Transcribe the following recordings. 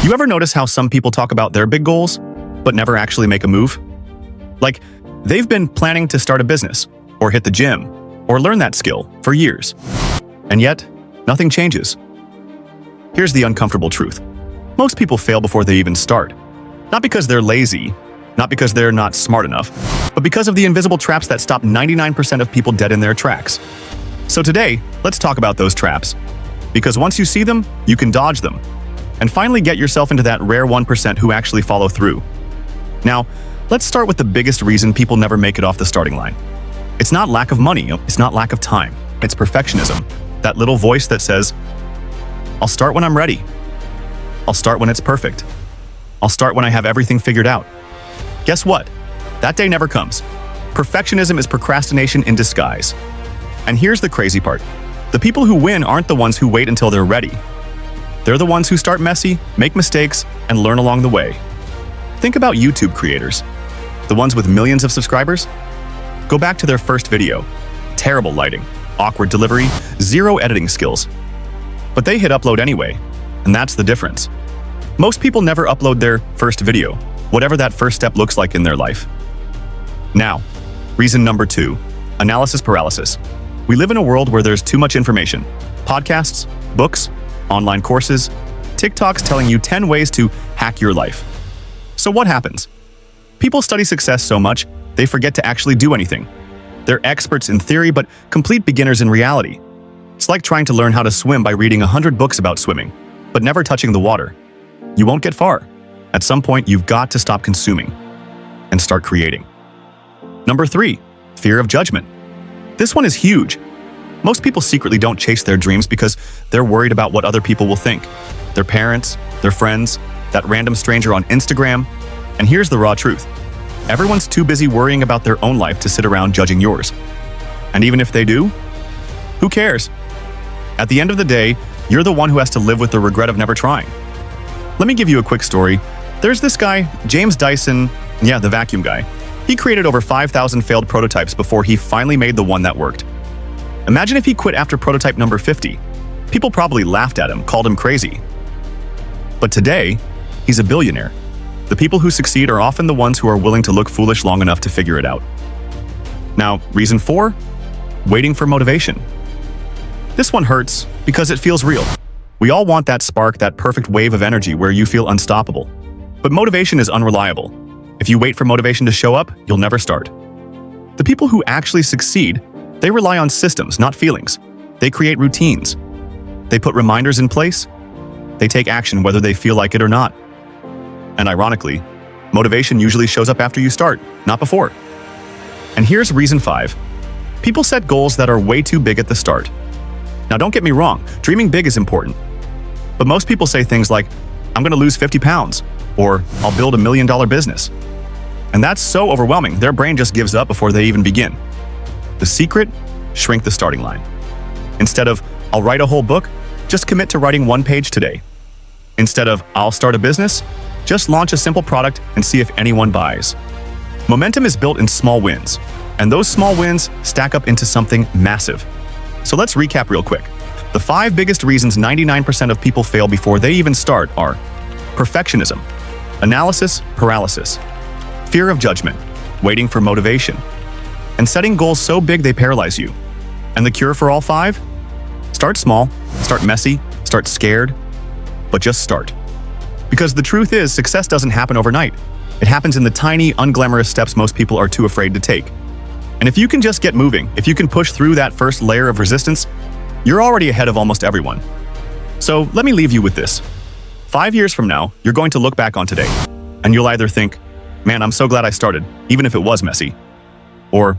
You ever notice how some people talk about their big goals, but never actually make a move? Like, they've been planning to start a business, or hit the gym, or learn that skill for years. And yet, nothing changes. Here's the uncomfortable truth. Most people fail before they even start. Not because they're lazy, not because they're not smart enough, but because of the invisible traps that stop 99% of people dead in their tracks. So today, let's talk about those traps. Because once you see them, you can dodge them, and finally get yourself into that rare 1% who actually follow through. Now, let's start with the biggest reason people never make it off the starting line. It's not lack of money, it's not lack of time, it's perfectionism. That little voice that says, I'll start when I'm ready. I'll start when it's perfect. I'll start when I have everything figured out. Guess what? That day never comes. Perfectionism is procrastination in disguise. And here's the crazy part. The people who win aren't the ones who wait until they're ready. They're the ones who start messy, make mistakes, and learn along the way. Think about YouTube creators. The ones with millions of subscribers? Go back to their first video. Terrible lighting, awkward delivery, zero editing skills. But they hit upload anyway, and that's the difference. Most people never upload their first video, whatever that first step looks like in their life. Now, reason number 2, analysis paralysis. We live in a world where there's too much information. Podcasts, books, online courses, TikToks telling you 10 ways to hack your life. So what happens? People study success so much, they forget to actually do anything. They're experts in theory, but complete beginners in reality. It's like trying to learn how to swim by reading 100 books about swimming, but never touching the water. You won't get far. At some point, you've got to stop consuming and start creating. Number 3, fear of judgment. This one is huge. Most people secretly don't chase their dreams because they're worried about what other people will think. Their parents, their friends, that random stranger on Instagram. And here's the raw truth. Everyone's too busy worrying about their own life to sit around judging yours. And even if they do, who cares? At the end of the day, you're the one who has to live with the regret of never trying. Let me give you a quick story. There's this guy, James Dyson, the vacuum guy. He created over 5,000 failed prototypes before he finally made the one that worked. Imagine if he quit after prototype number 50. People probably laughed at him, called him crazy. But today, he's a billionaire. The people who succeed are often the ones who are willing to look foolish long enough to figure it out. Now, reason 4, waiting for motivation. This one hurts because it feels real. We all want that spark, that perfect wave of energy where you feel unstoppable. But motivation is unreliable. If you wait for motivation to show up, you'll never start. The people who actually succeed, they rely on systems, not feelings. They create routines. They put reminders in place. They take action whether they feel like it or not. And ironically, motivation usually shows up after you start, not before. And here's reason 5. People set goals that are way too big at the start. Now don't get me wrong, dreaming big is important. But most people say things like, I'm going to lose 50 pounds, or I'll build $1 million business. And that's so overwhelming, their brain just gives up before they even begin. The secret? Shrink the starting line. Instead of, I'll write a whole book, just commit to writing 1 page today. Instead of, I'll start a business, just launch a simple product and see if anyone buys. Momentum is built in small wins, and those small wins stack up into something massive. So let's recap real quick. The 5 biggest reasons 99% of people fail before they even start are perfectionism, analysis paralysis, fear of judgment, waiting for motivation, and setting goals so big they paralyze you. And the cure for all 5? Start small, start messy, start scared, but just start. Because the truth is, success doesn't happen overnight. It happens in the tiny, unglamorous steps most people are too afraid to take. And if you can just get moving, if you can push through that first layer of resistance, you're already ahead of almost everyone. So let me leave you with this. 5 years from now, you're going to look back on today, and you'll either think, man, I'm so glad I started, even if it was messy. Or,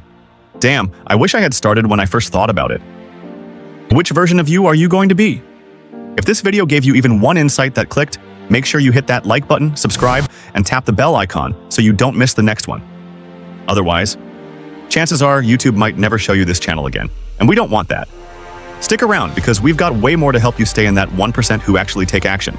damn, I wish I had started when I first thought about it. Which version of you are you going to be? If this video gave you even one insight that clicked, make sure you hit that like button, subscribe, and tap the bell icon so you don't miss the next one. Otherwise, chances are YouTube might never show you this channel again, and we don't want that. Stick around because we've got way more to help you stay in that 1% who actually take action.